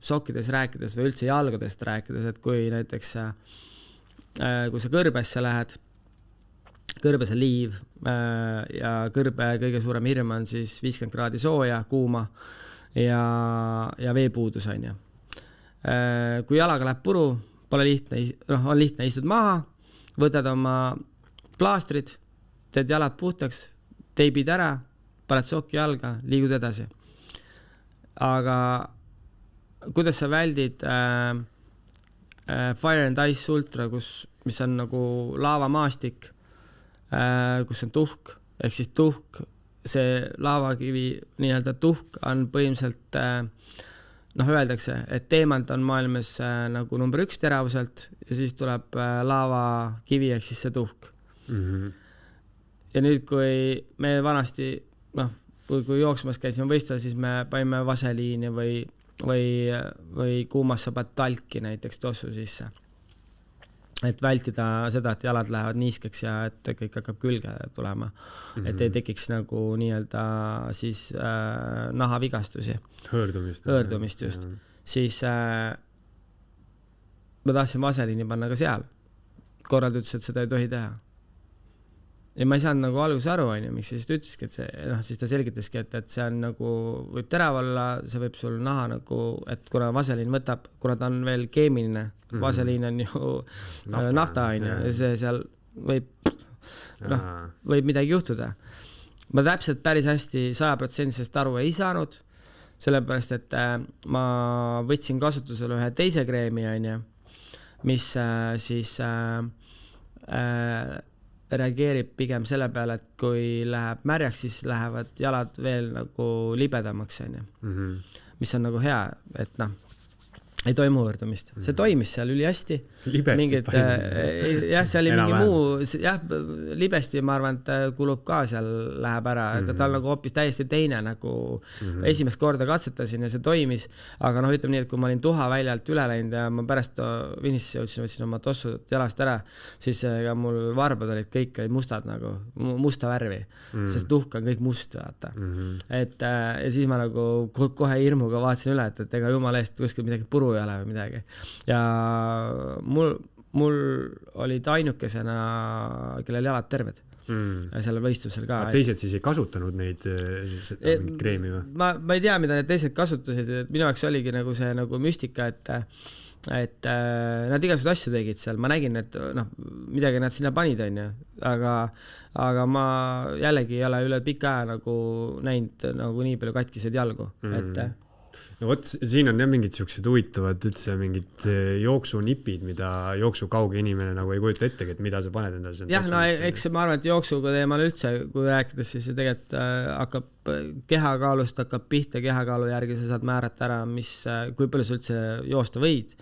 sokkides rääkides või üldse jalgadest rääkides, et kui näiteks kui sa kõrbesse lähed, kõrbes on liiv ja kõrbe kõige suurem hirm on siis 50 kraadi sooja, kuuma ja veepuudus on ju. Kui jalaga läheb puru, pole lihtne, on lihtne, istud maha, võtad oma plaastrid, teed jalad puhtaks, teibid ära, paned sokki jalga, liigud edasi. Aga kuidas sa väldid Fire and Ice Ultra, mis on nagu laavamaastik, kus on tuhk, ehk siis tuhk, see laavakivi nii-öelda tuhk on põhimõtteliselt, öeldakse, et teemant on maailmas nagu number 1 teravuselt ja siis tuleb laavakivi, ehk siis see tuhk. Ja nüüd, kui me vanasti, kui jooksmas käisime võistleda, siis me paime vaseliini või kuumas sabat talki näiteks tossu sisse. Et vältida seda, et jalad lähevad niiskeks ja et kõik hakkab külge tulema. Et ei tekiks nagu nii-öelda siis nahavigastusi. Hõõrdumist just. Siis ma tahtsin vaseliini panna ka seal. Korrald ütles, et seda ei tohi teha. Ja ma ei saanud nagu alguses aru, miks siis ta ütleski, et siis ta selgitaski, et see on nagu, võib terav olla, see võib sul naha nagu, et kuna vaseliin võtab, kuna ta on veel keemiline, vaseliin on ju nafta on ja see seal võib midagi juhtuda. Ma täpselt päris hästi 100% aru ei saanud, sellepärast, et ma võtsin kasutusele ühe teise kreemi, mis siis reageerib pigem selle peale, et kui läheb märjaks, siis lähevad jalad veel nagu libedamaks, mis on nagu hea, et ei toimu võrdumist. See toimis seal üli hästi. Libesti jah, seal oli mingi muu, libesti ma arvan, et kulub ka seal läheb ära, aga ta on nagu hoopis täiesti teine, nagu esimest korda katsetasin ja see toimis, aga ütleme nii, et kui ma olin tuha väljalt üle läinud ja ma pärast vinisse võtsin oma tossud jalast ära, siis ka mul varbad olid kõik mustad nagu, musta värvi, sest tuhk on kõik must, vaata. Ja siis ma nagu kohe hirmuga vaatasin üle, et ega jumala eest kuskil midagi puru ei ole või midagi. Ja mul olid ainukesena, kellel jalad terved. Sellel võistlusel ka. Teised siis ei kasutanud neid kreemi või? Ma ei tea, mida need teised kasutasid. Minu jaoks oligi nagu see nagu müstika, et nad igasugused asju tegid seal. Ma nägin, et midagi nad sinna panid, aga ma jällegi ei ole üle pika aja nagu näinud nagu nii palju katkiseid jalgu. No võt, siin on mingid siuksed huvitavad üldse mingid jooksunipid, mida jooksukauge inimene nagu ei kujuta ettegi, et mida sa paned endale. Jah, eks ma arvan, et jooksuga teemal üldse, kui rääkides, siis tegelikult hakkab kehakaalust hakkab pihta kehakaalu järgi, sa saad määrata ära, kui palju sa üldse joosta võid,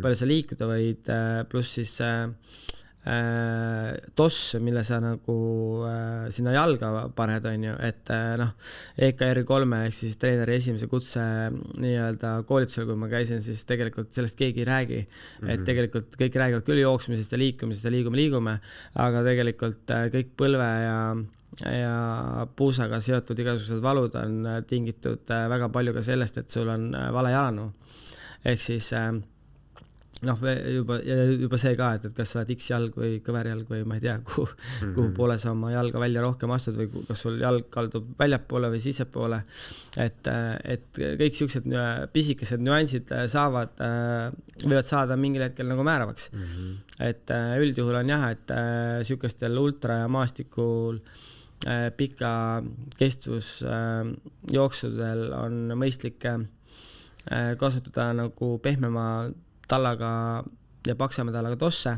palju sa liikuda võid, pluss siis toss, mille sa nagu sinna jalga paned, on ju, et EKR3 ehk siis treeneri esimese kutse nii-öelda koolitusel, kui ma käisin, siis tegelikult sellest keegi ei räägi, et tegelikult kõik räägivad küll jooksmisest ja liikumisest ja liigume, aga tegelikult kõik põlve ja puusaga seotud igasugused valud on tingitud väga palju ka sellest, et sul on vale jalanu. Ehk siis juba see ka, et kas sa oled X-jalg või kõverjalg või ma ei tea, kuhu poole sa oma jalga välja rohkem astud või kas sul jalg kaldub väljapoole või sissepoole. Et kõik siuksed pisikesed nüansid võivad saada mingil hetkel nagu määravaks. Et üldjuhul on jah, et siukestel ultra ja maastikul pika kestvus jooksudel on mõistlik kasutada nagu pehmema tallaga ja paksema tallaga tosse.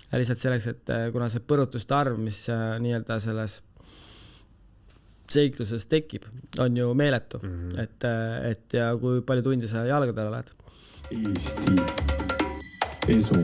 Ja lihtsalt selleks, et kuna see põrutuste arv, mis nii-öelda selles seikluses tekib, on ju meeletu. Et ja kui palju tundi sa jalgadel oled. Eesti esu.